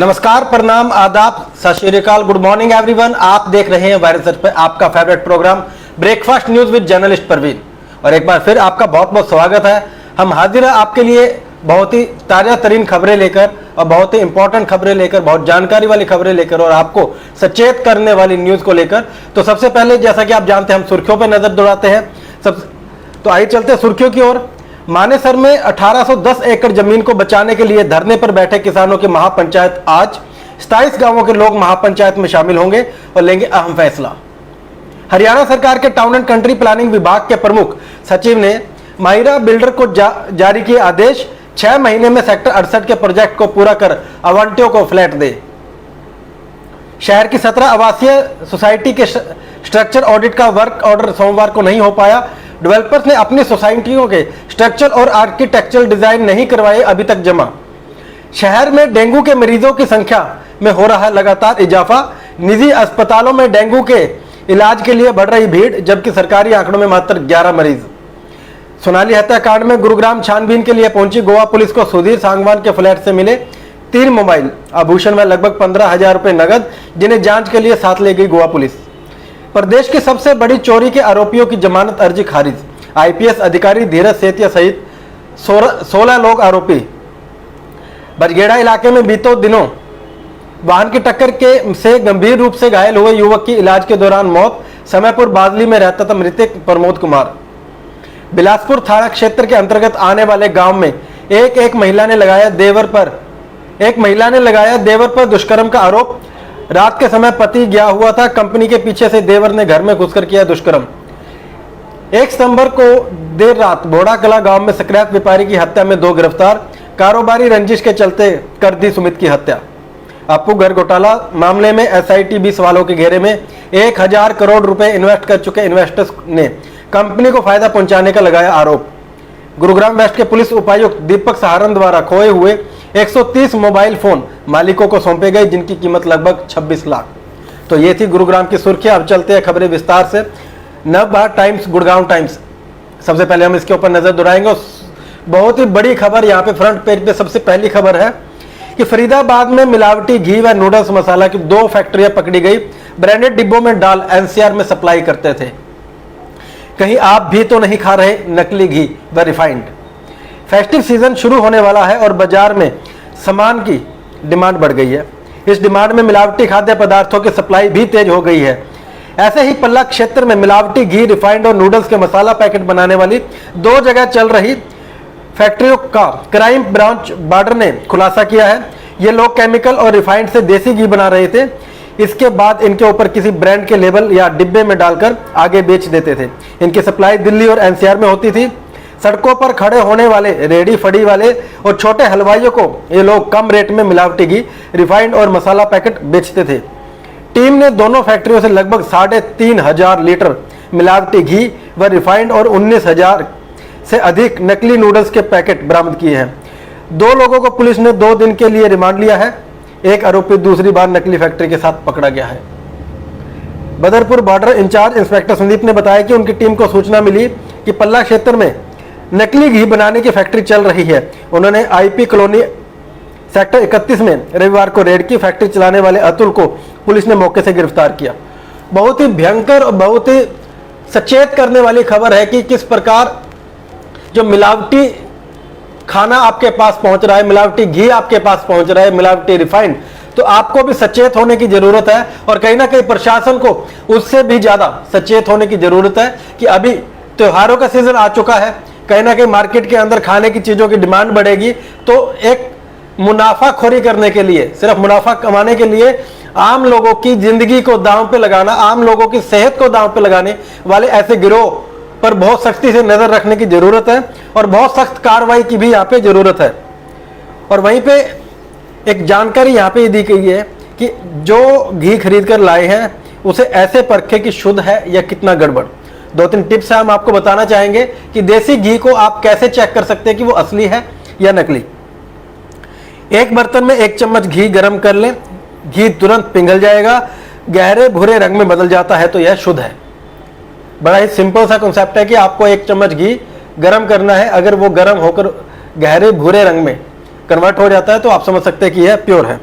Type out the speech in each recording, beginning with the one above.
नमस्कार, प्रणाम, आदाब, सत श्री अकाल, गुड मॉर्निंग एवरीवन। आप देख रहे हैं वायरल सर्च पे आपका favourite programme breakfast news with journalist Parveen. और एक बार फिर आपका बहुत बहुत स्वागत है। हम हाजिर हैं आपके लिए बहुत ही ताज़ा तरीन खबरें लेकर और बहुत ही इंपॉर्टेंट खबरें लेकर, बहुत जानकारी वाली खबरें लेकर और आपको सचेत करने वाली न्यूज़ को लेकर। तो सबसे पहले जैसा कि आप जानते हैं हम सुर्खियों पर नजर दौड़ाते हैं। तो आइए चलते हैं सुर्खियों की ओर। मानेसर में 1810 एकड़ जमीन को बचाने के लिए धरने पर बैठे किसानों की महापंचायत आज। 27 गांवों के लोग महापंचायत में शामिल होंगे और लेंगे अहम फैसला। हरियाणा सरकार के टाउन एंड कंट्री प्लानिंग विभाग के प्रमुख सचिव ने माहिरा बिल्डर को जारी किए आदेश। 6 महीने में सेक्टर 68 के प्रोजेक्ट को पूरा कर आवंटियों को फ्लैट दे। शहर की 17 आवासीय सोसाइटी के स्ट्रक्चर ऑडिट का वर्क ऑर्डर सोमवार को नहीं हो पाया। डेवलपर्स ने अपनी सोसाइटियों के स्ट्रक्चर और आर्किटेक्चरल डिजाइन नहीं करवाए अभी तक जमा। शहर में डेंगू के मरीजों की संख्या में हो रहा है लगातार इजाफा। निजी अस्पतालों में डेंगू के इलाज के लिए बढ़ रही भीड़, जबकि सरकारी आंकड़ों में मात्र 11 मरीज। सोनाली हत्याकांड में गुरुग्राम छानबीन के लिए पहुंची गोवा पुलिस को सुधीर सांगवान के फ्लैट से मिले 3 मोबाइल आभूषण में लगभग 15,000 रुपए नगद, जिन्हें जांच के लिए साथ ले गई गोवा पुलिस। प्रदेश की सबसे बड़ी चोरी के आरोपियों की जमानत अर्जी खारिज। आईपीएस अधिकारी धीरज सेतिया सहित 16 लोग आरोपी। बजगेड़ा इलाके में बीते दिनों वाहन की टक्कर से गंभीर रूप से घायल हुए युवक की इलाज के दौरान मौत। समयपुर बादली में रहता था मृतक प्रमोद कुमार। बिलासपुर थाना क्षेत्र के अंतर्गत आने वाले गांव में एक महिला ने लगाया देवर पर दुष्कर्म का आरोप। रात के समय पति गया हुआ था कंपनी के पीछे से देवर ने घर में घुसकर किया दुष्कर्म। 1 सितंबर को देर रात बोड़ा कला गांव में स्क्रैप व्यापारी की हत्या में 2 गिरफ्तार। कारोबारी रंजिश के चलते कर दी सुमित की हत्या। आपू घर घोटाला मामले में एसआईटी 20 वालों के घेरे में 1000 करोड़ रुपए इन्वेस्ट कर चुके इन्वेस्टर्स ने कंपनी को फायदा पहुंचाने का लगाया आरोप। गुरुग्राम वेस्ट के पुलिस उपायुक्त दीपक सहारन द्वारा खोए हुए 130 मोबाइल फोन मालिकों को सौंपे गए, जिनकी कीमत लगभग 26 लाख। तो ये थी गुरुग्राम की सुर्खियां। अब चलते हैं खबरें विस्तार से। नवभारत टाइम्स, गुड़गांव टाइम्स, सबसे पहले हम इसके ऊपर नजर दौड़ाएंगे। बहुत ही बड़ी खबर यहाँ पे फ्रंट पेज पे सबसे पहली खबर है कि फरीदाबाद में मिलावटी घी व नूडल्स मसाला की 2 फैक्ट्रियां पकड़ी गई। ब्रांडेड डिब्बों में डाल एनसीआर में सप्लाई करते थे। कहीं आप भी तो नहीं खा रहे नकली घी व रिफाइंड। फेस्टिव सीजन शुरू होने वाला है और बाजार में सामान की डिमांड बढ़ गई है। इस डिमांड में मिलावटी खाद्य पदार्थों की सप्लाई भी तेज हो गई है। ऐसे ही पल्ला क्षेत्र में मिलावटी घी, रिफाइंड और नूडल्स के मसाला पैकेट बनाने वाली 2 जगह चल रही फैक्ट्रियों का क्राइम ब्रांच बॉर्डर ने खुलासा किया है। ये लोग केमिकल और रिफाइंड से देसी घी बना रहे थे। इसके बाद इनके ऊपर किसी ब्रांड के लेबल या डिब्बे में डालकर आगे बेच देते थे। इनकी सप्लाई दिल्ली और एनसीआर में होती थी। सड़कों पर खड़े होने वाले रेडी फड़ी वाले और छोटे हलवाइयों को ये लोग कम रेट में मिलावटी घी, रिफाइंड और मसाला पैकेट बेचते थे। टीम ने दोनों फैक्ट्रियों से लगभग 3,500 लीटर मिलावटी घी व रिफाइंड और 19,000 से अधिक नकली नूडल्स के पैकेट बरामद किए हैं। 2 लोगों को पुलिस ने 2 दिन के लिए रिमांड लिया है। एक आरोपी दूसरी बार नकली फैक्ट्री के साथ पकड़ा गया है। Badarpur border incharge inspector Sandeep ने बताया कि उनकी टीम को सूचना मिली कि पल्ला क्षेत्र में नकली घी बनाने की फैक्ट्री चल रही है। उन्होंने आईपी कॉलोनी सेक्टर 31 में रविवार को रेड की। फैक्ट्री चलाने वाले अतुल को पुलिस ने मौके से गिरफ्तार किया। बहुत ही भयंकर और बहुत ही सचेत करने वाली खबर है कि किस प्रकार जो मिलावटी खाना आपके पास पहुंच रहा है, मिलावटी घी आपके पास पहुंच रहा है, मिलावटी रिफाइंड, तो आपको भी सचेत होने की जरूरत है। और कहीं ना कहीं प्रशासन को उससे भी ज्यादा सचेत होने की जरूरत है कि अभी त्योहारों का सीजन आ चुका है। कहीं ना कहीं मार्केट के अंदर खाने की चीजों की डिमांड बढ़ेगी, तो एक मुनाफाखोरी करने के लिए, सिर्फ मुनाफा कमाने के लिए आम लोगों की जिंदगी को दांव पे लगाना, आम लोगों की सेहत को दांव पे लगाने वाले ऐसे गिरोह पर बहुत सख्ती से नजर रखने की जरूरत है और बहुत सख्त कार्रवाई की भी यहाँ पे जरूरत है। और वहीं पे एक जानकारी यहाँ पे दी गई है कि जो घी खरीद कर लाए हैं उसे ऐसे परखे कि शुद्ध है या कितना गड़बड़। 2-3 टिप्स हम आपको बताना चाहेंगे कि देसी घी को आप कैसे चेक कर सकते हैं कि वो असली है या नकली। एक बर्तन में 1 चम्मच घी गर्म कर लें। घी तुरंत पिघल जाएगा, गहरे भूरे रंग में बदल जाता है तो यह शुद्ध है। बड़ा ही सिंपल सा कॉन्सेप्ट है कि आपको 1 चम्मच घी गर्म करना है। अगर वो गर्म होकर गहरे भूरे रंग में कन्वर्ट हो जाता है तो आप समझ सकते हैं कि यह प्योर है।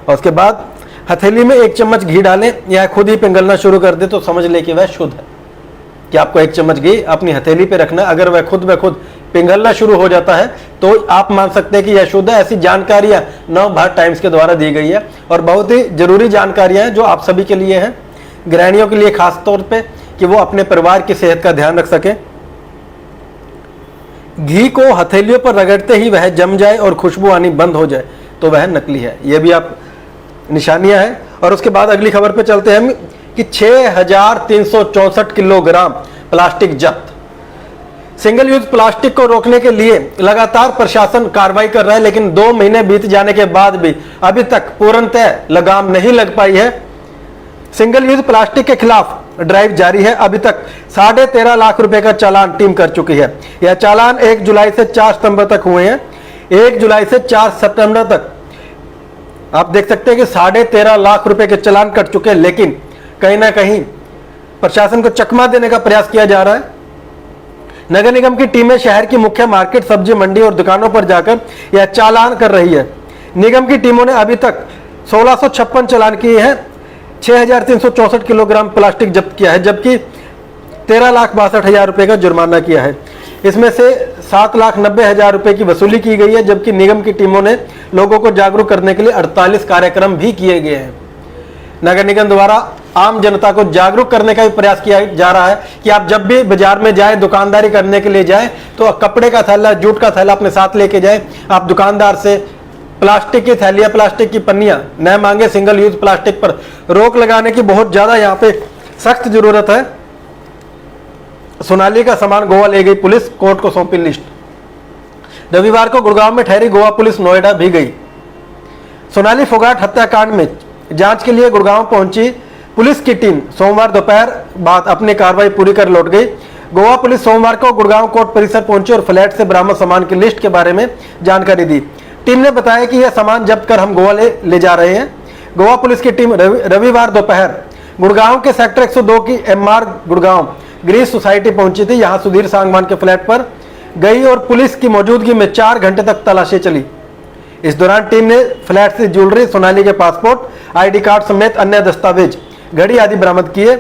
और उसके बाद हथेली में 1 चम्मच घी डालें या खुद ही पिघलना शुरू कर दे तो समझ ले कि वह शुद्ध है। कि आपको 1 चम्मच घी अपनी हथेली पे रखना, अगर वह खुद ब खुद पिघलना शुरू हो जाता है तो आप मान सकते हैं कि यह शुद्ध है। ऐसी जानकारियां नवभारत टाइम्स के द्वारा दी गई है और बहुत ही जरूरी जानकारियां हैं जो आप सभी के लिए हैं, गृहिणियों के लिए खास तौर पे, कि वो अपने परिवार की सेहत का ध्यान रख सकें। घी को हथेलियों पर रगड़ते ही वह जम जाए और खुशबू आनी बंद हो जाए तो वह नकली है। यह भी आप निशानियां हैं। और उसके बाद अगली खबर पे चलते हैं हम कि 6364 किलोग्राम प्लास्टिक जब्त। सिंगल यूज प्लास्टिक को रोकने के लिए लगातार प्रशासन कार्रवाई कर रहा है, लेकिन 2 महीने बीत जाने के बाद भी अभी तक पूर्णतः लगाम नहीं लग पाई है। सिंगल यूज प्लास्टिक के खिलाफ ड्राइव जारी है। अभी तक 13.5 लाख रुपए का चालान टीम कर चुकी है। यह चालान 1 जुलाई से 4 सितंबर तक हुए हैं। 1 जुलाई से 4 सितंबर तक आप देख सकते हैं कि 13.5 लाख रुपए के चालान कट चुके हैं, लेकिन कहीं ना कहीं प्रशासन को चकमा देने का प्रयास किया जा रहा है। नगर निगम की टीमें शहर की मुख्य मार्केट, सब्जी मंडी और दुकानों पर जाकर यह चालान कर रही है। निगम की टीमों ने अभी तक 1656 चालान किए हैं, 6364 किलोग्राम प्लास्टिक जब्त किया है, जबकि 13,62,000 रुपए का जुर्माना किया है। इसमें से 7,90,000 रुपए की वसूली की गई है, जबकि निगम की टीमों ने लोगों को जागरूक करने के लिए 48 कार्यक्रम भी किए गए हैं। नगर निगम द्वारा आम जनता को जागरूक करने का भी प्रयास किया जा रहा है कि आप जब भी बाजार में जाएं, दुकानदारी करने के लिए जाएं, तो कपड़े का थैला, जूट का थैला अपने साथ लेके जाएं। आप दुकानदार से प्लास्टिक की थैलियां, प्लास्टिक की पन्नियां न मांगे। सिंगल यूज प्लास्टिक पर रोक लगाने की बहुत ज्यादा यहाँ पे सख्त जरूरत है। सोनाली का सामान गोवा ले गई पुलिस, कोर्ट को सौंपी लिस्ट। रविवार को गुड़गांव में ठहरी गोवा पुलिस नोएडा भी गई। सोनाली फोगाट हत्याकांड में जांच के लिए गुड़गांव पहुंची पुलिस की टीम सोमवार दोपहर बाद अपनी कार्रवाई पूरी कर लौट गई। गोवा पुलिस सोमवार को गुड़गांव कोर्ट परिसर पहुंची और फ्लैट से बरामद सामान की लिस्ट के बारे में जानकारी दी। टीम ने बताया कि यह सामान जब्त कर हम गोवा ले जा रहे हैं। गोवा पुलिस की टीम रविवार दोपहर गुड़गांव के सेक्टर 102 की MR गुड़गांव ग्रीस सोसाइटी पहुंची थी। यहां सुधीर सांगवान के फ्लैट पर गई और पुलिस की मौजूदगी में 4 घंटे तक तलाशी चली। इस दौरान टीम ने फ्लैट से ज्वेलरी, सोनाली के पासपोर्ट, ID कार्ड समेत अन्य दस्तावेज, घड़ी आदि बरामद किए।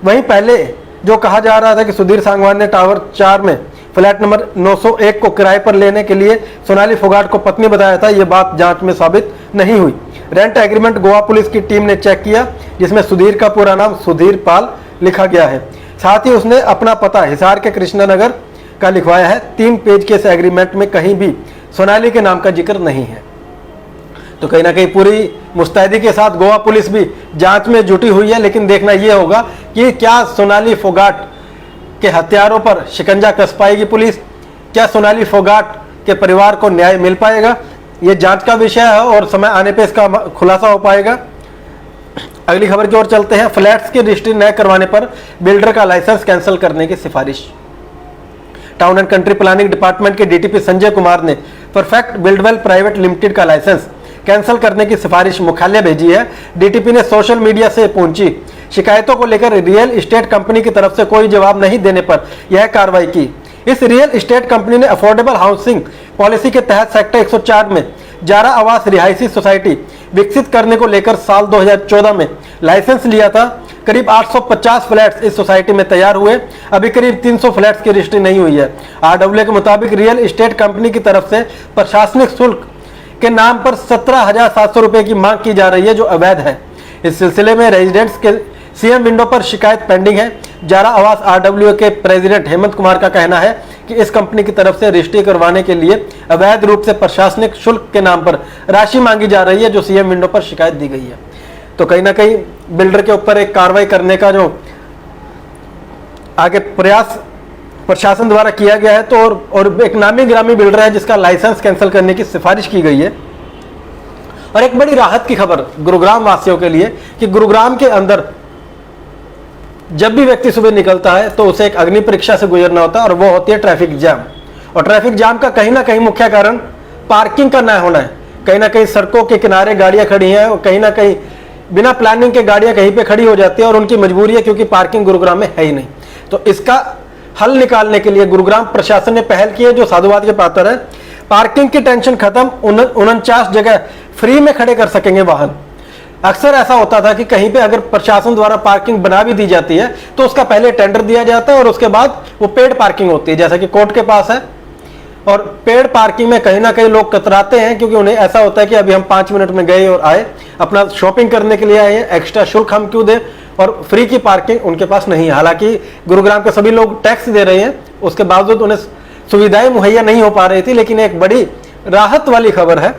वहीं पहले जो कहा जा रहा था कि सुधीर सांगवान ने टावर 4 में फ्लैट नंबर 901 को किराए पर लेने के लिए सोनाली फोगाट को पत्नी बताया था, यह बात जांच में साबित नहीं हुई। रेंट एग्रीमेंट गोवा पुलिस की टीम ने चेक किया, जिसमें सुधीर का पूरा नाम सुधीर पाल लिखा गया है। साथ ही उसने अपना पता हिसार के कृष्णानगर का लिखवाया है। 3 पेज के इस एग्रीमेंट में कहीं भी सोनाली के नाम का जिक्र नहीं है। तो कहीं ना कहीं पूरी मुस्तैदी के साथ गोवा पुलिस भी जांच में जुटी हुई है, लेकिन देखना यह होगा कि क्या सोनाली फोगाट के हत्यारों पर शिकंजा कस पाएगी पुलिस, क्या सोनाली फोगाट के परिवार को न्याय मिल पाएगा। यह जांच का विषय है और समय आने पर इसका खुलासा हो पाएगा। अगली खबर की ओर चलते हैं। फ्लैट्स की रजिस्ट्री न करवाने पर बिल्डर का लाइसेंस कैंसिल करने की सिफारिश। Town and country planning department के DTP संजय कुमार ने परफेक्ट बिल्डवेल प्राइवेट लिमिटेड का लाइसेंस कैंसिल करने की सिफारिश मुख्यालय भेजी है। DTP ने सोशल मीडिया से पहुंची शिकायतों को लेकर रियल एस्टेट कंपनी की तरफ से कोई जवाब नहीं देने पर यह कार्रवाई की। इस रियल एस्टेट कंपनी ने अफोर्डेबल हाउसिंग पॉलिसी के तहत सेक्टर 104 में जारा आवास रिहायशी सोसाइटी विकसित करने को लेकर साल 2014 में लाइसेंस लिया था। करीब 850 फ्लैट्स इस सोसाइटी में तैयार हुए। अभी करीब 300 फ्लैट्स की रजिस्ट्री नहीं हुई है। RWA के मुताबिक रियल एस्टेट कंपनी की तरफ से प्रशासनिक शुल्क के नाम पर 17,700 रुपए की मांग की जा रही है, जो अवैध है। इस सिलसिले में रेजिडेंट्स के CM विंडो पर शिकायत पेंडिंग है। जारा आवास RWA के प्रेसिडेंट हेमंत कुमार का कहना है कि इस कंपनी की तरफ से रजिस्ट्री करवाने के लिए अवैध रूप से प्रशासनिक शुल्क के नाम पर राशि मांगी जा रही है, जो CM विंडो पर शिकायत दी गई है। तो कहीं ना कहीं बिल्डर के ऊपर एक कार्रवाई करने का जो आगे प्रयास प्रशासन द्वारा किया गया है, तो और एक नामी ग्रामी बिल्डर है जिसका लाइसेंस कैंसिल करने की सिफारिश की गई है। और एक बड़ी राहत की खबर गुरुग्राम वासियों के लिए कि गुरुग्राम के अंदर जब भी व्यक्ति सुबह निकलता है तो उसे एक अग्नि परीक्षा से गुजरना होता है, और वो होती है ट्रैफिक जाम। और ट्रैफिक जाम का कहीं ना कहीं मुख्य कारण पार्किंग का न होना है। कहीं ना कहीं सड़कों के किनारे गाड़ियां खड़ी हैं और कहीं ना कहीं बिना प्लानिंग के गाड़ियां कहीं पे खड़ी हो जाती है, और उनकी मजबूरी है क्योंकि पार्किंग गुरुग्राम में है ही नहीं। तो इसका हल निकालने के लिए गुरुग्राम प्रशासन ने पहल की है, जो साधुवाद के पात्र है। पार्किंग की टेंशन खत्म। 49 जगह फ्री में खड़े कर सकेंगे वाहन। अक्सर ऐसा होता था कि कहीं पे अगर प्रशासन द्वारा पार्किंग बना भी दी जाती है तो उसका पहले टेंडर दिया जाता है और उसके बाद वो पेड पार्किंग होती है, जैसा कि कोर्ट के पास है। और पेड पार्किंग में कहीं ना कहीं लोग कतराते हैं, क्योंकि उन्हें ऐसा होता है कि अभी हम 5 मिनट में गए और आए, अपना शॉपिंग करने के लिए आए हैं, एक्स्ट्रा शुल्क हम क्यों दें, और फ्री की पार्किंग उनके पास नहीं है। हालांकि गुरुग्राम के सभी लोग टैक्स दे रहे हैं, उसके बावजूद उन्हें सुविधाएं मुहैया नहीं हो पा रही थी। लेकिन एक बड़ी राहत वाली खबर है,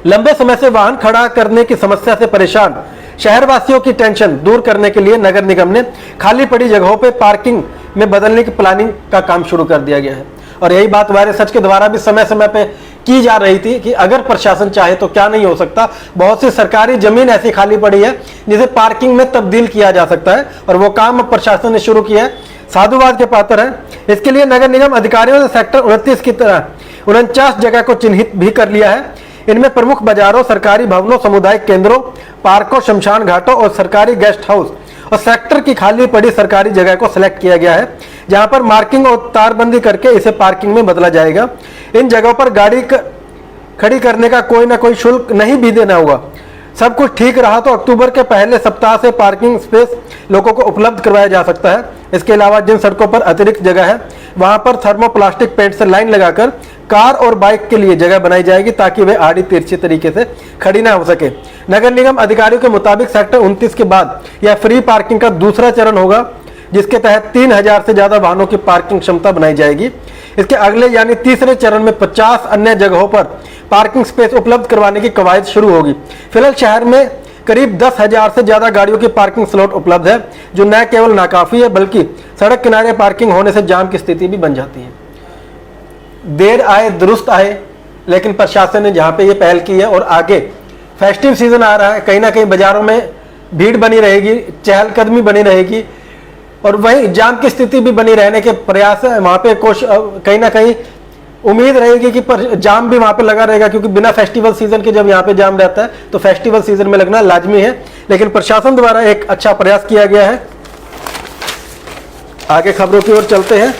लंबे समय से वाहन खड़ा करने की समस्या से परेशान शहरवासियों की टेंशन दूर करने के लिए नगर निगम ने खाली पड़ी जगहों पे पार्किंग में बदलने की प्लानिंग का काम शुरू कर दिया गया है। और यही बात वायरस सच के द्वारा भी समय समय पे की जा रही थी कि अगर प्रशासन चाहे तो क्या नहीं हो सकता। बहुत सी सरकारी जमीन ऐसी खाली पड़ी है जिसे पार्किंग में तब्दील किया जा सकता है, और वो काम अब प्रशासन ने शुरू किया है, साधुवाद के पात्र है। इसके लिए नगर निगम अधिकारियों ने सेक्टर 29 की तरह 49 जगह को चिन्हित भी कर लिया है। इनमें प्रमुख बाजारों, सरकारी भवनों, सामुदायिक केंद्रों, पार्कों, शमशान घाटों और सरकारी गेस्ट हाउस और सेक्टर की खाली पड़ी सरकारी जगह को सिलेक्ट किया गया है, जहां पर मार्किंग और तारबंदी करके इसे पार्किंग में बदला जाएगा। इन जगहों पर गाड़ी खड़ी करने का कोई ना कोई शुल्क नहीं भी देना होगा। सब कुछ ठीक रहा तो अक्टूबर के पहले सप्ताह से पार्किंग स्पेस लोगों को उपलब्ध करवाया जा सकता है। इसके अलावा जिन सड़कों पर अतिरिक्त जगह है वहां पर थर्मोप्लास्टिक पेंट से लाइन लगाकर कार और बाइक के लिए जगह बनाई जाएगी, ताकि वे आड़ी तिरछी तरीके से खड़ी ना हो सके। नगर निगम अधिकारियों के मुताबिक सेक्टर 29 के बाद यह फ्री पार्किंग का दूसरा चरण होगा, जिसके तहत 3000 से ज्यादा वाहनों की पार्किंग क्षमता बनाई जाएगी। इसके अगले यानी तीसरे चरण में 50 अन्य जगहों पर पार्किंग स्पेस उपलब्ध करवाने की कवायद शुरू होगी। फिलहाल शहर में करीब 10,000 से ज्यादा गाड़ियों की पार्किंग स्लॉट उपलब्ध है, जो न केवल नाकाफी है बल्कि सड़क किनारे पार्किंग होने से जाम की स्थिति भी बन जाती है। देर आए दुरुस्त आए, लेकिन प्रशासन ने जहां पे ये पहल की है और आगे फेस्टिव सीजन आ रहा है, कहीं ना कहीं बाजारों में भीड़ बनी रहेगी, चहलकदमी बनी रहेगी और वहीं जाम की स्थिति भी बनी रहने के प्रयास है। वहां पे कहीं ना कहीं उम्मीद रहेगी कि जाम भी वहां पे लगा रहेगा, क्योंकि बिना फेस्टिवल सीजन के जब यहाँ पे जाम रहता है तो फेस्टिवल सीजन में लगना लाजमी है। लेकिन प्रशासन द्वारा एक अच्छा प्रयास किया गया है। आगे खबरों की ओर चलते हैं।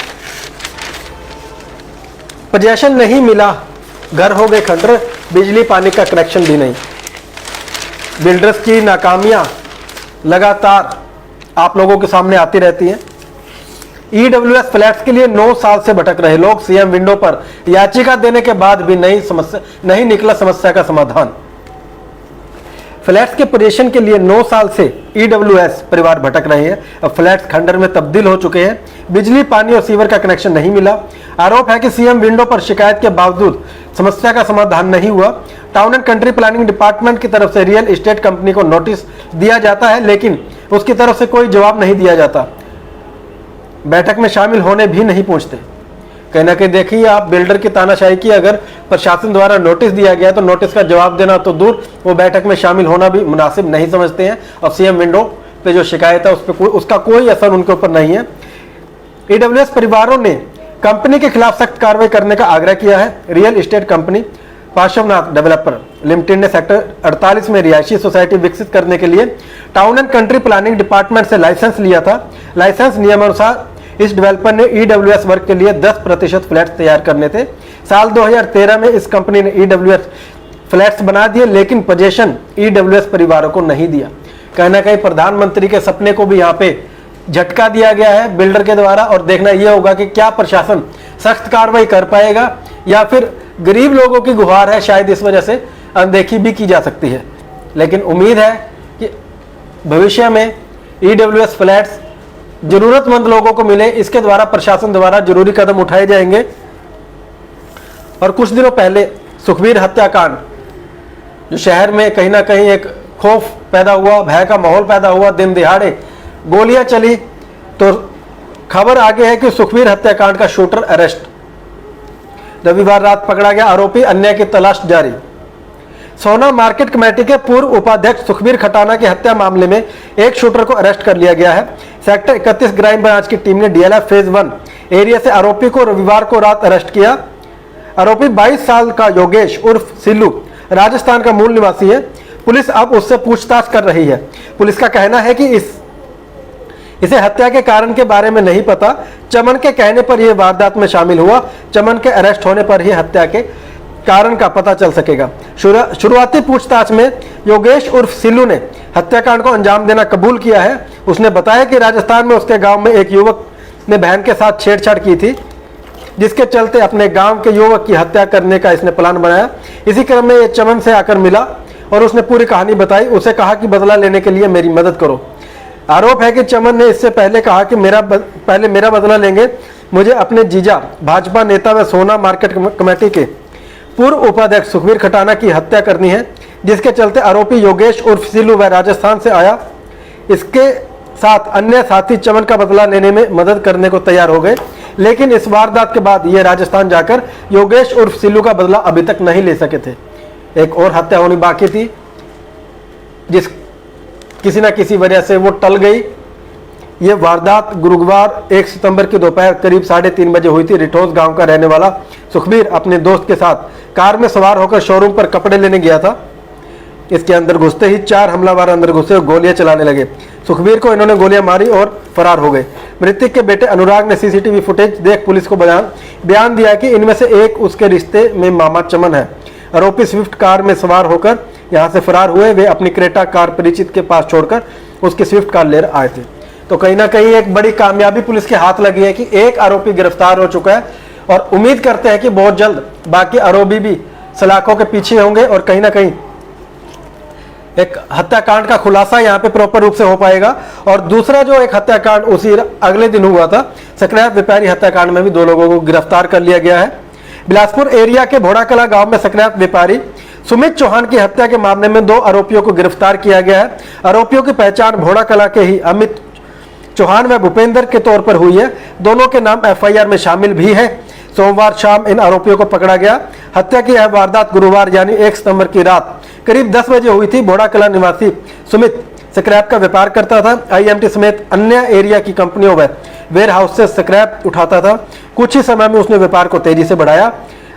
पोजेशन नहीं मिला, घर हो गए खंडर, बिजली पानी का कनेक्शन भी नहीं। बिल्डर्स की नाकामियां लगातार आप लोगों के सामने आती रहती हैं। ईडब्ल्यूएस फ्लैट्स के लिए 9 साल से भटक रहे लोग, सीएम विंडो पर याचिका देने के बाद भी नहीं निकला समस्या का समाधान। फ्लैट्स के पोजीशन के लिए 9 साल से ईडब्ल्यूएस परिवार भटक रहे हैं। अब फ्लैट्स खंडर में तब्दील हो चुके हैं, बिजली पानी और सीवर का कनेक्शन नहीं मिला। आरोप है कि सीएम विंडो पर शिकायत के बावजूद समस्या का समाधान नहीं हुआ। Town and country planning department की तरफ से रियल एस्टेट कंपनी को नोटिस दिया जाता है, लेकिन उसकी तरफ से कोई जवाब नहीं दिया जाता। बैठक में शामिल होने भी नहीं पहुंचते। कहीं ना कहीं देखिए आप बिल्डर की तानाशाही की, अगर प्रशासन द्वारा नोटिस दिया गया तो नोटिस का जवाब देना तो दूर, वो बैठक में शामिल होना भी मुनासिब नहीं समझते हैं। और सीएम विंडो पे जो शिकायत है उस पर उसका कोई असर उनके ऊपर नहीं है। ईडब्ल्यूएस परिवारों ने कंपनी के खिलाफ सख्त कार्रवाई करने का आग्रह किया है। Real estate company Parshvanath developer limited ने सेक्टर 48 में रिहायशी सोसाइटी विकसित करने के लिए town and country planning department से लाइसेंस लिया था। लाइसेंस नियमानुसार इस डेवलपर ने ईडब्ल्यूएस वर्क के लिए 10% फ्लैट्स तैयार करने थे। साल 2013 में इस कंपनी ने ईडब्ल्यूएस फ्लैट्स बना दिए, लेकिन पोजीशन ईडब्ल्यूएस परिवारों को नहीं दिया। कहीं ना कहीं प्रधानमंत्री के सपने को भी यहाँ पे झटका दिया गया है बिल्डर के द्वारा। और देखना यह होगा कि क्या प्रशासन सख्त कार्रवाई कर पाएगा या फिर गरीब लोगों की गुहार है, शायद इस वजह से अनदेखी भी की जा सकती है। लेकिन उम्मीद है कि भविष्य में ईडब्ल्यूएस फ्लैट्स जरूरतमंद लोगों को मिले, इसके द्वारा प्रशासन द्वारा जरूरी कदम उठाए जाएंगे। और कुछ दिनों पहले सुखबीर हत्याकांड, जो शहर में कहीं ना कहीं एक खौफ पैदा हुआ, भय का माहौल पैदा हुआ, दिन दिहाड़े गोलियां चली, तो खबर आगे है कि सुखबीर हत्याकांड का शूटर अरेस्ट। रविवार रात पकड़ा गया आरोपी, अन्य की तलाश जारी। सोना मार्केट कमेटी के पूर्व उपाध्यक्ष सुखबीर खटाना की हत्या मामले में एक शूटर को अरेस्ट कर लिया गया है। सेक्टर 31 क्राइम ब्रांच की टीम ने डीएलएफ फेज 1 एरिया से आरोपी को रविवार को रात अरेस्ट किया। आरोपी 22 साल का योगेश उर्फ सिल्लू राजस्थान का मूल निवासी है। पुलिस अब उससे पूछताछ कर रही है। पुलिस का कहना है कि इसे हत्या के कारण के बारे में नहीं पता। चमन के कहने पर यह वारदात में शामिल हुआ। चमन के अरेस्ट होने पर ही हत्या के कारण का पता चल सकेगा। शुरुआती पूछताछ में योगेश उर्फ सिल्लू ने हत्याकांड को अंजाम देना कबूल किया है। उसने बताया कि राजस्थान में उसके गांव में एक युवक ने बहन के साथ छेड़छाड़ की थी, जिसके चलते अपने गांव के युवक की हत्या करने का इसने प्लान बनाया। इसी क्रम में ये चमन से आकर मिला और उसने पूरी कहानी बताई। उसे कहा कि बदला लेने के लिए मेरी मदद करो। आरोप है कि चमन ने इससे पहले कहा कि पहले मेरा बदला लेंगे, मुझे अपने जीजा भाजपा नेता व सोना मार्केट कमेटी के पूर्व उपाध्यक्ष सुखबीर खटाना की हत्या करनी है, जिसके चलते आरोपी योगेश उर्फ सिल्लू वह राजस्थान से आया। इसके साथ अन्य साथी चमन का बदला लेने में मदद करने को तैयार हो गए, लेकिन इस वारदात के बाद ये राजस्थान जाकर योगेश उर्फ सिल्लू का बदला अभी तक नहीं ले सके थे। एक और हत्या होनी बाकी थी, जिस किसी न किसी वजह से वो टल गई। ये वारदात गुरुवार 1 सितंबर की दोपहर करीब 3:30 बजे हुई थी। रिठोस गांव का रहने वाला सुखबीर अपने दोस्त के साथ कार में सवार होकर शोरूम पर कपड़े लेने गया था। इसके अंदर घुसते ही 4 हमलावर अंदर घुसे और गोलियां चलाने लगे। सुखबीर को इन्होंने गोलियां मारी और फरार हो गए। मृतक के बेटे अनुराग ने सीसीटीवी फुटेज देख पुलिस को बयान दिया कि इनमें से एक उसके रिश्ते में मामा चमन है। आरोपी स्विफ्ट कार में सवार होकर यहां से फरार हुए। वे अपनी क्रेटा कार परिचित के पास छोड़कर उसकी स्विफ्ट कार लेकर आए थे। तो कहीं ना कहीं एक बड़ी कामयाबी पुलिस के हाथ लगी है कि एक आरोपी गिरफ्तार हो चुका है और उम्मीद करते हैं कि बहुत जल्द बाकी आरोपी भी सलाखों के पीछे होंगे और कहीं ना कहीं एक हत्याकांड का खुलासा यहाँ पे प्रॉपर रूप से हो पाएगा। और दूसरा जो एक हत्याकांड उसी अगले दिन हुआ था, स्क्रैप व्यापारी हत्याकांड में भी 2 लोगों को गिरफ्तार कर लिया गया है। बिलासपुर एरिया के भोड़ाकला गांव में स्क्रैप व्यापारी सुमित चौहान की हत्या के मामले में 2 आरोपियों को गिरफ्तार किया गया है। आरोपियों की पहचान भोड़ाकला के ही अमित चौहान व भूपेंद्र के तौर पर हुई है। दोनों के नाम एफआईआर में शामिल भी है। सोमवार शाम इन आरोपियों को पकड़ा गया। हत्या की यह वारदात गुरुवार यानी 1 सितंबर की रात करीब 10 बजे हुई थी। भोड़ाकला निवासी सुमित स्क्रैप का व्यापार करता था। आईएमटी समेत अन्य एरिया की कंपनियों व वेयर हाउस से स्क्रैप उठाता था। कुछ ही समय में उसने व्यापार को तेजी से बढ़ाया।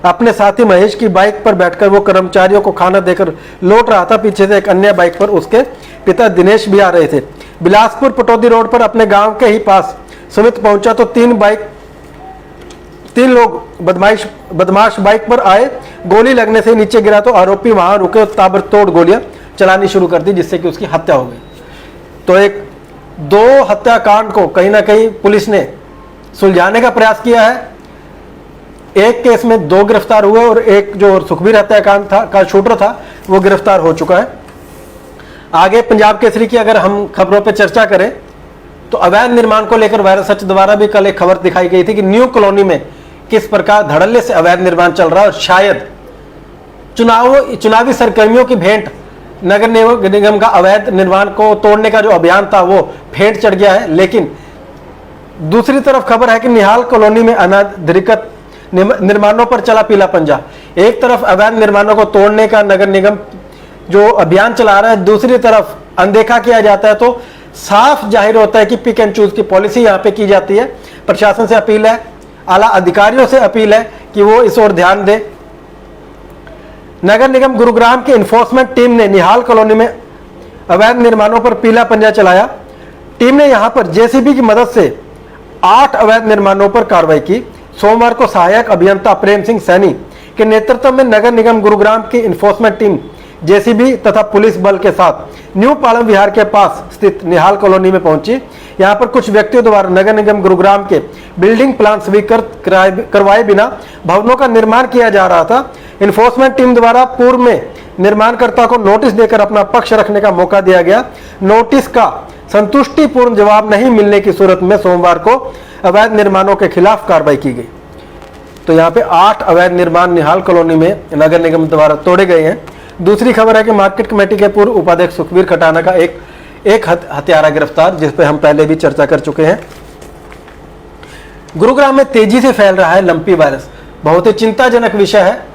अपने साथी महेश की बाइक पर बैठकर वो कर्मचारियों को खाना देकर लौट रहा था। पीछे से एक अन्य बाइक पर उसके पिता दिनेश भी आ रहे थे। बिलासपुर पटौदी रोड पर अपने गांव के ही पास सुमित पहुंचा तो 3 लोग बदमाश बाइक पर आए। गोली लगने से नीचे गिरा तो आरोपी वहां रुके और ताबड़तोड़ गोलियां चलानी शुरू कर दी, जिससे कि उसकी हत्या हो गई। तो एक 2 हत्याकांड को कहीं ना कहीं पुलिस ने सुलझाने का प्रयास किया है। एक केस में 2 गिरफ्तार हुए और एक जो सुखबीर हत्याकांड था का शूटर था वो गिरफ्तार हो चुका है। आगे पंजाब केसरी की अगर हम खबरों पर चर्चा करें तो अवैध निर्माण को लेकर वायरल सच द्वारा भी कल एक खबर दिखाई गई थी कि न्यू कॉलोनी में किस प्रकार धड़ल्ले से अवैध निर्माण चल रहा है और शायद चुनावी सरगर्मियों की भेंट नगर निगम का अवैध निर्माण को तोड़ने का जो अभियान था वो भेंट चढ़ गया है। लेकिन दूसरी तरफ खबर है कि निहाल कॉलोनी में अनाधिकृत निर्माणों पर चला पीला पंजा। एक तरफ अवैध निर्माणों को तोड़ने का नगर निगम जो अभियान चला रहा है, दूसरी तरफ अनदेखा किया जाता है। तो साफ जाहिर होता है कि पिक एंड चूज की पॉलिसी यहाँ पे की जाती है। प्रशासन से अपील है, आला अधिकारियों से अपील है कि वो इस ओर ध्यान दें। नगर निगम गुरुग्राम की इन्फोर्समेंट टीम ने निहाल कॉलोनी में अवैध निर्माणों पर पीला पंजा चलाया। टीम ने यहां पर जेसीबी की मदद से 8 अवैध निर्माणों पर कार्रवाई की। सोमवार को सहायक अभियंता प्रेम सिंह सैनी के नेतृत्व में नगर निगम गुरुग्राम की इन्फोर्समेंट टीम जेसीबी तथा पुलिस बल के साथ न्यू पालम विहार के पास स्थित निहाल कॉलोनी में पहुंची। यहां पर कुछ व्यक्तियों द्वारा नगर निगम गुरुग्राम के बिल्डिंग प्लान स्वीकृत करवाए बिना भवनों का निर्माण किया जा रहा था। इन्फोर्समेंट टीम द्वारा पूर्व में निर्माणकर्ता को नोटिस देकर अपना पक्ष रखने का मौका दिया गया। नोटिस का संतुष्टिपूर्ण जवाब नहीं मिलने की सूरत में सोमवार को अवैध निर्माणों के खिलाफ कार्रवाई की गई। तो यहाँ पे 8 अवैध निर्माण निहाल कॉलोनी में नगर निगम द्वारा तोड़े गए हैं। दूसरी खबर है कि मार्केट कमेटी के पूर्व उपाध्यक्ष सुखबीर खटाना का एक हत्यारा गिरफ्तार, जिस पे हम पहले भी चर्चा कर चुके हैं। गुरुग्राम में तेजी से फैल रहा है लंपी वायरस। बहुत ही चिंताजनक विषय है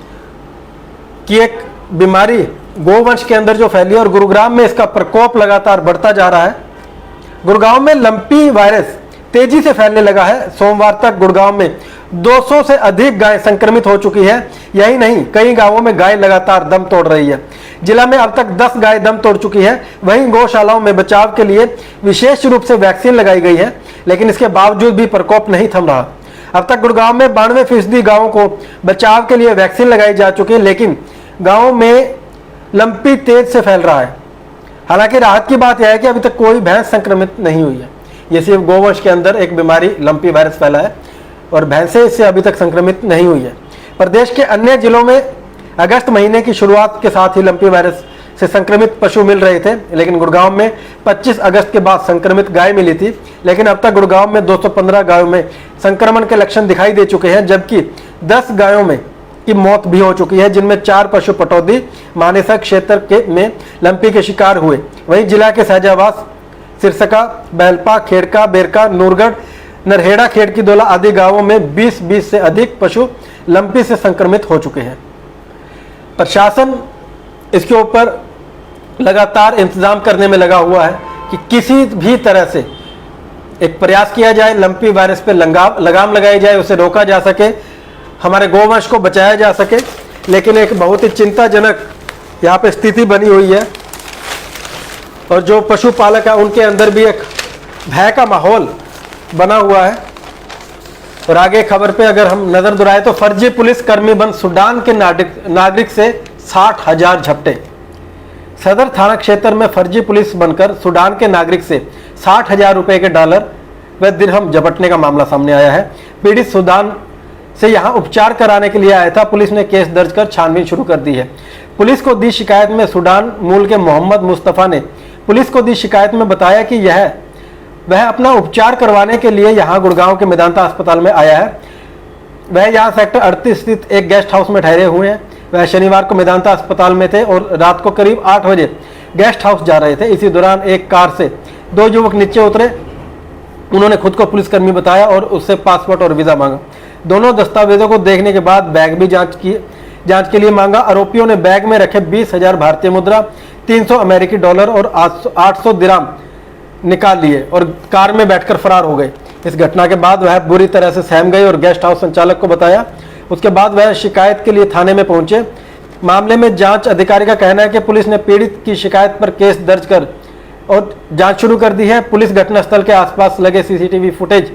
कि एक बीमारी गोवंश के अंदर जो फैली है और गुरुग्राम में इसका प्रकोप लगातार बढ़ता जा रहा है। गुड़गांव में लंपी वायरस तेजी से फैलने लगा है। सोमवार तक गुड़गांव में 200 से अधिक गाय संक्रमित हो चुकी है। यही नहीं, कई गांवों में गाय लगातार दम तोड़ रही है। जिला में अब तक 10 गाय दम तोड़ चुकी है। वहीं गौशालाओं में बचाव के लिए विशेष रूप से वैक्सीन लगाई गई है, लेकिन इसके बावजूद भी प्रकोप नहीं थम रहा। अब तक गुड़गांव में 92% गांवों को बचाव के लिए वैक्सीन लगाई जा चुकी है, लेकिन गांव में लंपी तेज से फैल रहा है। हालांकि राहत की बात यह है कि अभी तक कोई भैंस संक्रमित नहीं हुई है। ये सिर्फ गोवंश के अंदर एक बीमारी लंपी वायरस फैला है और भैंसें इससे अभी तक संक्रमित नहीं हुई है। प्रदेश के अन्य जिलों में अगस्त महीने की शुरुआत के साथ ही लंपी वायरस से संक्रमित पशु मिल रहे थे, लेकिन गुड़गांव में 25 अगस्त के बाद संक्रमित गाय मिली थी। लेकिन अब तक गुड़गांव में 215 गायों में संक्रमण के लक्षण दिखाई दे चुके हैं, जबकि 10 गायों में की मौत भी हो चुकी है, जिनमें 4 पशु पटौदी मानेसर क्षेत्र में लंपी के शिकार हुए। वहीं जिला के सहजावास, सिरसका, बैलपा, खेड़का, बेरका, नूरगढ़, नरहेड़ा, खेड़कीदोला आदि गांवों में 20 से अधिक पशु लंपी से संक्रमित हो चुके हैं। प्रशासन इसके ऊपर लगातार इंतजाम करने में लगा हुआ है कि किसी भी तरह से एक प्रयास किया जाए, लंपी वायरस पे लगाम लगाई जाए, उसे रोका जा सके, हमारे गोवंश को बचाया जा सके। लेकिन एक बहुत ही चिंताजनक यहाँ पे स्थिति बनी हुई है और जो पशुपालक है उनके अंदर भी एक भय का माहौल बना हुआ है। और आगे खबर पे अगर हम नजर दुराए तो फर्जी पुलिस कर्मी बन सूडान के नागरिक से 60,000 झपटे। सदर थाना क्षेत्र में फर्जी पुलिस बनकर सूडान के नागरिक से 60,000 रुपए के डॉलर व दिरहम झपटने का मामला सामने आया है। पीड़ित सूडान से यहां उपचार कराने के लिए आया था। पुलिस ने केस दर्ज कर छानबीन शुरू कर दी है। पुलिस को दी शिकायत में सूडान मूल के मोहम्मद मुस्तफ़ा ने पुलिस को दी शिकायत में बताया कि वह अपना उपचार करवाने के लिए यहां गुड़गांव के मेदांता अस्पताल में आया है। वह यहां सेक्टर 38 स्थित एक गेस्ट हाउस में ठहरे हुए हैं। वह शनिवार को मेदांता अस्पताल में थे और रात को करीब 8 बजे गेस्ट हाउस जा रहे थे। इसी दौरान एक कार से 2 युवक नीचे उतरे। उन्होंने खुद को पुलिसकर्मी बताया और उससे पासपोर्ट और वीजा मांगा। दोनों दस्तावेजों को देखने के बाद बैग भी जांच के लिए मांगा। आरोपियों ने बैग में रखे 20,000 भारतीय मुद्रा, 300 अमेरिकी डॉलर और 800 दिरहम निकाल लिए और कार में बैठकर फरार हो गए। इस घटना के बाद वह बुरी तरह से सहम गए और गेस्ट हाउस संचालक को बताया। उसके बाद वह शिकायत के लिए थाने में पहुंचे। मामले में जांच अधिकारी का कहना है कि पुलिस ने पीड़ित की शिकायत पर केस दर्ज कर और जांच शुरू कर दी है। पुलिस घटनास्थल के आसपास लगे सीसीटीवी फुटेज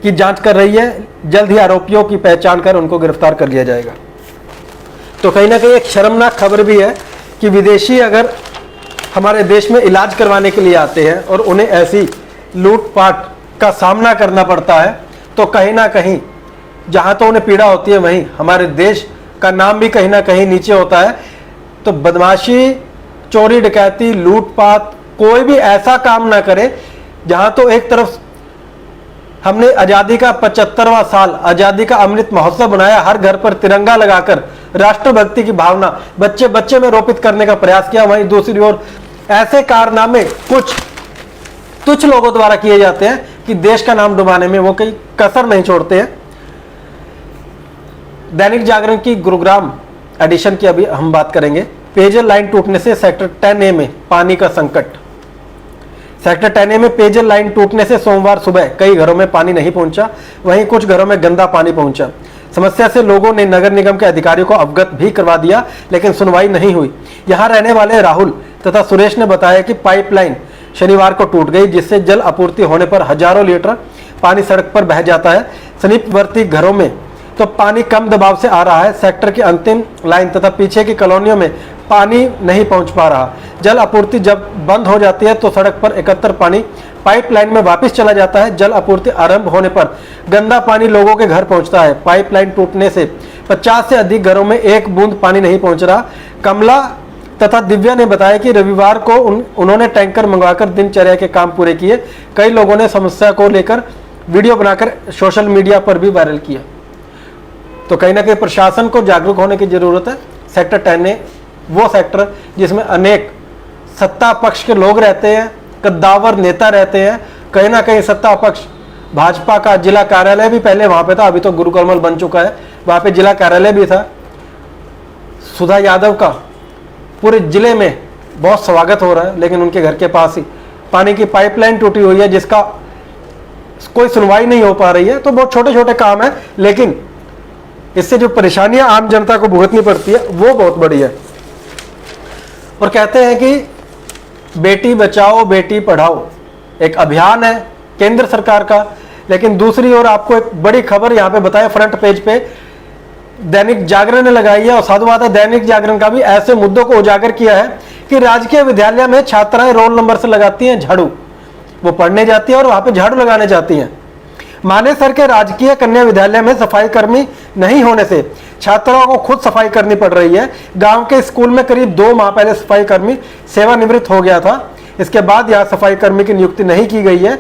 की जांच कर रही है। जल्द ही आरोपियों की पहचान कर उनको गिरफ्तार कर लिया जाएगा। तो कहीं ना कहीं एक शर्मनाक खबर भी है कि विदेशी अगर हमारे देश में इलाज करवाने के लिए आते हैं और उन्हें ऐसी लूटपाट का सामना करना पड़ता है, तो कहीं ना कहीं जहां तो उन्हें पीड़ा होती है, वहीं हमारे देश का नाम भी कहीं ना कहीं नीचे होता है। तो बदमाशी, चोरी डकैती, लूटपाट, कोई भी ऐसा काम ना करे। जहां तो एक तरफ हमने आज़ादी का 75वां साल, आज़ादी का अमृत महोत्सव बनाया, हर घर पर तिरंगा लगाकर राष्ट्रभक्ति की भावना बच्चे बच्चे में रोपित करने का प्रयास किया, वहीं दूसरी ओर ऐसे कारनामे कुछ तुच्छ लोगों द्वारा किए जाते हैं कि देश का नाम डुबाने में वो कहीं कसर नहीं छोड़ते हैं। दैनिक जागरण की गुरुग्राम एडिशन की अभी हम बात करेंगे। पेयजल लाइन टूटने से सेक्टर 10A में पानी का संकट। सेक्टर 10A में पेयजल लाइन टूटने से सोमवार सुबह कई घरों में पानी नहीं पहुंचा, वहीं कुछ घरों में गंदा पानी पहुंचा। समस्या से लोगों ने नगर निगम के अधिकारियों को अवगत भी करवा दिया, लेकिन सुनवाई नहीं हुई। यहां रहने वाले राहुल तथा सुरेश ने बताया कि पाइपलाइन शनिवार को टूट गई, जिससे जल आपूर्ति होने पर हजारों लीटर पानी सड़क पर बह जाता है। समीपवर्ती घरों में तो पानी कम दबाव से आ रहा है। सेक्टर की अंतिम लाइन तथा पीछे की कॉलोनियों में पानी नहीं पहुंच पा रहा। जल आपूर्ति जब बंद हो जाती है तो सड़क पर एकत्र पानी पाइपलाइन में वापस चला जाता है। जल आपूर्ति आरंभ होने पर गंदा पानी लोगों के घर पहुंचता है। पाइपलाइन टूटने से 50 से अधिक घरों में एक बूंद पानी नहीं पहुंच रहा। कमला तथा दिव्या ने बताया कि रविवार को उन्होंने टैंकर मंगवाकर दिनचर्या के काम पूरे किए। कई लोगों ने समस्या को लेकर वीडियो बनाकर सोशल मीडिया पर भी वायरल किया। तो कहीं ना कहीं प्रशासन को जागरूक होने की जरूरत है। सेक्टर 10A वो सेक्टर जिसमें अनेक सत्ता पक्ष के लोग रहते हैं, कद्दावर नेता रहते हैं। कहीं ना कहीं सत्ता पक्ष भाजपा का जिला कार्यालय भी पहले वहां पे था, अभी तो गुरुकमल बन चुका है, वहां पे जिला कार्यालय भी था। सुधा यादव का पूरे जिले में बहुत स्वागत हो रहा है, लेकिन उनके घर के पास ही पानी की पाइपलाइन टूटी हुई है जिसका कोई सुनवाई नहीं हो पा रही है। तो बहुत छोटे छोटे काम है, लेकिन इससे जो परेशानियां आम जनता को भुगतनी पड़ती है वो बहुत बड़ी है। और कहते हैं कि बेटी बचाओ बेटी पढ़ाओ एक अभियान है केंद्र सरकार का। लेकिन दूसरी ओर आपको एक बड़ी खबर यहाँ पे बताया फ्रंट पेज पे दैनिक जागरण ने लगाई है, और साधुवाद दैनिक जागरण का भी ऐसे मुद्दों को उजागर किया है कि राजकीय विद्यालय में छात्राएं रोल नंबर से लगाती हैं झाड़ू। वो पढ़ने जाती है और वहां पे झाड़ू लगाने जाती हैं। मानेसर के राजकीय कन्या विद्यालय में सफाई कर्मी नहीं होने से छात्राओं को खुद सफाई करनी पड़ रही है। गांव के स्कूल में करीब 2 माह पहले सफाई कर्मी सेवानिवृत्त हो गया था। इसके बाद यहां सफाई कर्मी की नियुक्ति नहीं की गई है।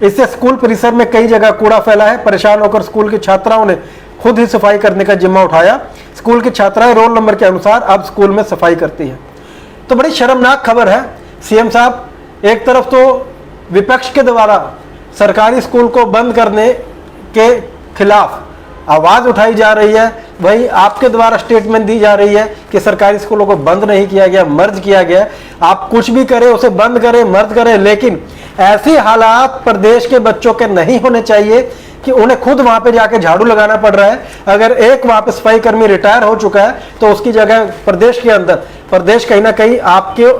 इससे स्कूल परिसर में कई जगह कूड़ा फैला है। परेशान होकर स्कूल की छात्राओं ने खुद ही सफाई करने का जिम्मा उठाया। स्कूल की छात्राएं रोल नंबर के अनुसार अब स्कूल में सफाई करती हैं। तो बड़ी शर्मनाक खबर है। सीएम साहब, एक तरफ तो विपक्ष के द्वारा सरकारी स्कूल को बंद करने के खिलाफ आवाज उठाई जा रही है, वहीं आपके द्वारा स्टेटमेंट दी जा रही है कि सरकारी स्कूलों को बंद नहीं किया गया, मर्ज किया गया। आप कुछ भी करें, उसे बंद करें, मर्ज करें, लेकिन ऐसे हालात प्रदेश के बच्चों के नहीं होने चाहिए कि उन्हें खुद वहां पे जाके झाड़ू लगाना पड़ रहा है। अगर एक वहां पे सफाई कर्मी रिटायर हो चुका है तो उसकी जगह प्रदेश के अंदर, प्रदेश कहीं ना कहीं आपके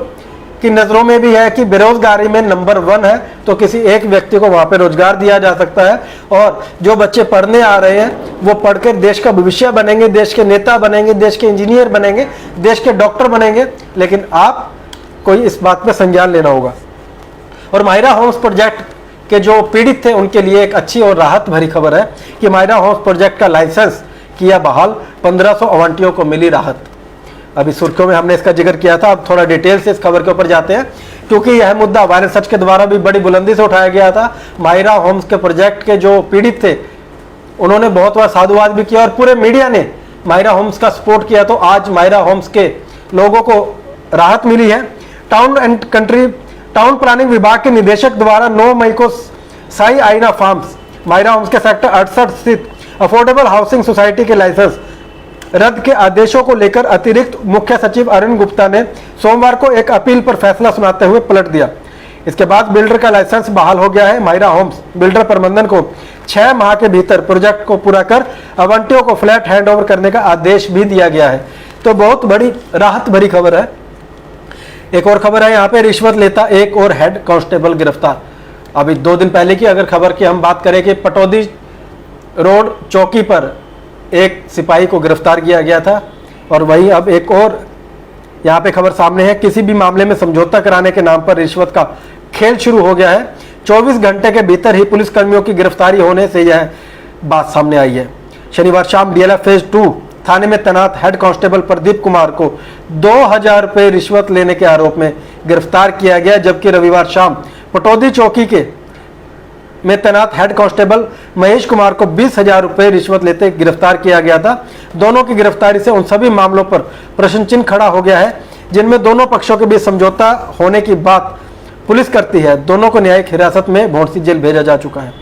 की नजरों में भी है कि बेरोजगारी में नंबर 1 है, तो किसी एक व्यक्ति को वहां पे रोजगार दिया जा सकता है। और जो बच्चे पढ़ने आ रहे हैं वो पढ़कर देश का भविष्य बनेंगे, देश के नेता बनेंगे, देश के इंजीनियर बनेंगे, देश के डॉक्टर बनेंगे। लेकिन आप कोई इस बात पे संज्ञान लेना होगा। और माहिरा होम्स प्रोजेक्ट के जो पीड़ित थे उनके लिए एक अच्छी और राहत भरी खबर है कि माहिरा होम्स प्रोजेक्ट का लाइसेंस किया बहाल, 1500 आवंटियों को मिली राहत। अभी सुर्खियों में हमने इसका जिक्र किया था। अब थोड़ा डिटेल से इस खबर के ऊपर जाते हैं, क्योंकि यह मुद्दा वायरल सच के द्वारा भी बड़ी बुलंदी से उठाया गया था। माहिरा होम्स के प्रोजेक्ट के जो पीड़ित थे उन्होंने बहुत बार साधुवाद भी किया और पूरे मीडिया ने माहिरा होम्स का सपोर्ट किया। तो आज माहिरा होम्स के लोगों को राहत मिली है। टाउन प्लानिंग विभाग के निदेशक द्वारा 9 मई को साई आईना फार्म्स माहिरा होम्स के सेक्टर 68 स्थित अफोर्डेबल हाउसिंग सोसाइटी के लाइसेंस रद्द के आदेशों को लेकर अतिरिक्त मुख्य सचिव अरुण गुप्ता ने सोमवार को एक अपील पर फैसला सुनाते हुए पलट दिया। इसके बाद बिल्डर का लाइसेंस बहाल हो गया है। माहिरा होम्स बिल्डर प्रबंधन को 6 माह के भीतर प्रोजेक्ट को पूरा कर आवंटियों को फ्लैट हैंडओवर करने का आदेश भी दिया गया है। तो बहुत बड़ी राहत भरी खबर है। एक और खबर है यहाँ पे, रिश्वत लेता एक और हेड कांस्टेबल गिरफ्तार। अभी 2 दिन पहले की अगर खबर की हम बात करें कि पटौदी रोड चौकी पर एक सिपाही को गिरफ्तार किया गया था, और वहीं अब एक और यहाँ पे खबर सामने है। किसी भी मामले में समझौता कराने के नाम पर रिश्वत का खेल शुरू हो गया है। 24 घंटे के भीतर ही पुलिस कर्मियों की गिरफ्तारी होने से यह बात सामने आई है। शनिवार शाम डीएलएफ फेज 2 थाने में तैनात हेड कांस्टेबल प्रदीप कुमार को 2000 रुपये रिश्वत लेने के आरोप में गिरफ्तार किया गया, जबकि रविवार शाम पटौदी चौकी के में तैनात हेड कांस्टेबल महेश कुमार को 20,000 रुपये रिश्वत लेते गिरफ्तार किया गया था। दोनों की गिरफ्तारी से उन सभी मामलों पर प्रश्न चिन्ह खड़ा हो गया है जिनमें दोनों पक्षों के बीच समझौता होने की बात पुलिस करती है। दोनों को न्यायिक हिरासत में भौंसी जेल भेजा जा चुका है।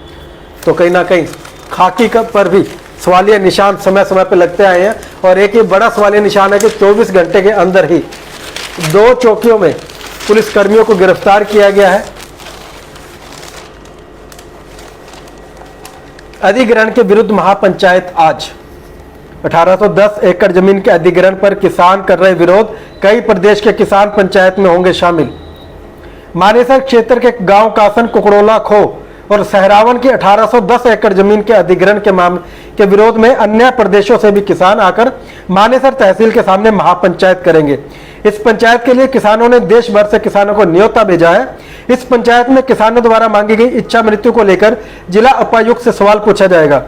तो कहीं ना कहीं खाकी पर भी सवालिया निशान समय समय पर लगते आए हैं, और एक ये बड़ा सवालिया निशान है कि 24 घंटे के अंदर ही 2 चौकियों में पुलिस कर्मियों को गिरफ्तार किया गया है। अधिग्रहण के विरुद्ध महापंचायत आज 1810 एकड़ जमीन के अधिग्रहण पर किसान कर रहे विरोध, कई प्रदेश के किसान पंचायत में होंगे शामिल। मानेसर क्षेत्र के गांव कासन, कुकड़ोला खो और सहरावन की 1810 एकड़ जमीन के अधिग्रहण के मामले के विरोध में अन्य प्रदेशों से भी किसान आकर मानेसर तहसील के सामने महापंचायत करेंगे। इस पंचायत के लिए किसानों ने देश भर से किसानों को न्योता भेजा है। इस पंचायत में किसानों द्वारा मांगी गई इच्छा मृत्यु को लेकर जिला उपायुक्त से सवाल पूछा जाएगा।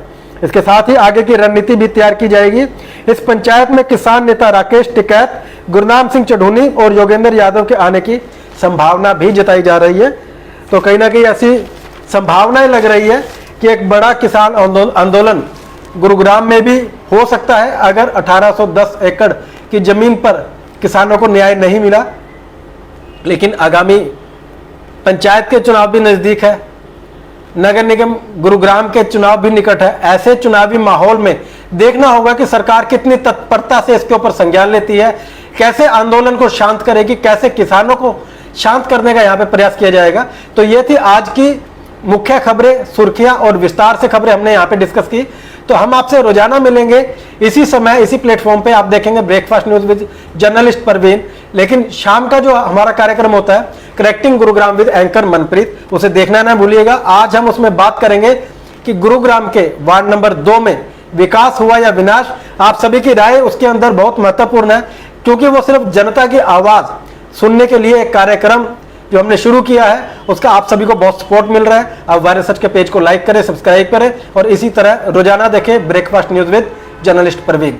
इसके साथ ही आगे की रणनीति भी तैयार की जाएगी। इस पंचायत में किसान नेता राकेश टिकैत, गुरनाम सिंह चढ़ूनी और योगेंद्र यादव के आने की संभावना भी जताई जा रही है। तो कहीं ना कहीं ऐसी संभावनाएं लग रही है कि एक बड़ा किसान आंदोलन गुरुग्राम में भी हो सकता है अगर 1810 एकड़ की जमीन पर किसानों को न्याय नहीं मिला। लेकिन आगामी पंचायत के चुनाव भी नजदीक है, नगर निगम गुरुग्राम के चुनाव भी निकट है। ऐसे चुनावी माहौल में देखना होगा कि सरकार कितनी तत्परता से इसके ऊपर संज्ञान लेती है, कैसे आंदोलन को शांत करेगी, कैसे किसानों को शांत करने का यहाँ पे प्रयास किया जाएगा। तो ये थी आज की मुख्य खबरें, सुर्खियां और विस्तार से खबरें हमने यहाँ पे डिस्कस की। तो हम आपसे रोजाना मिलेंगे इसी समय इसी प्लेटफॉर्म पे। आप देखेंगे breakfast news with journalist Parveen. लेकिन शाम का जो हमारा कार्यक्रम होता है correcting Gurugram with anchor Manpreet, उसे देखना ना भूलिएगा। आज हम उसमें बात करेंगे कि गुरुग्राम के वार्ड नंबर 2 में विकास हुआ या विनाश। आप सभी की राय उसके अंदर बहुत महत्वपूर्ण है, क्योंकि वो सिर्फ जनता की आवाज सुनने के लिए एक कार्यक्रम जो हमने शुरू किया है, उसका आप सभी को बहुत सपोर्ट मिल रहा है। आप वायरल सच के पेज को लाइक करें, सब्सक्राइब करें और इसी तरह रोजाना देखें breakfast news with journalist Parveen.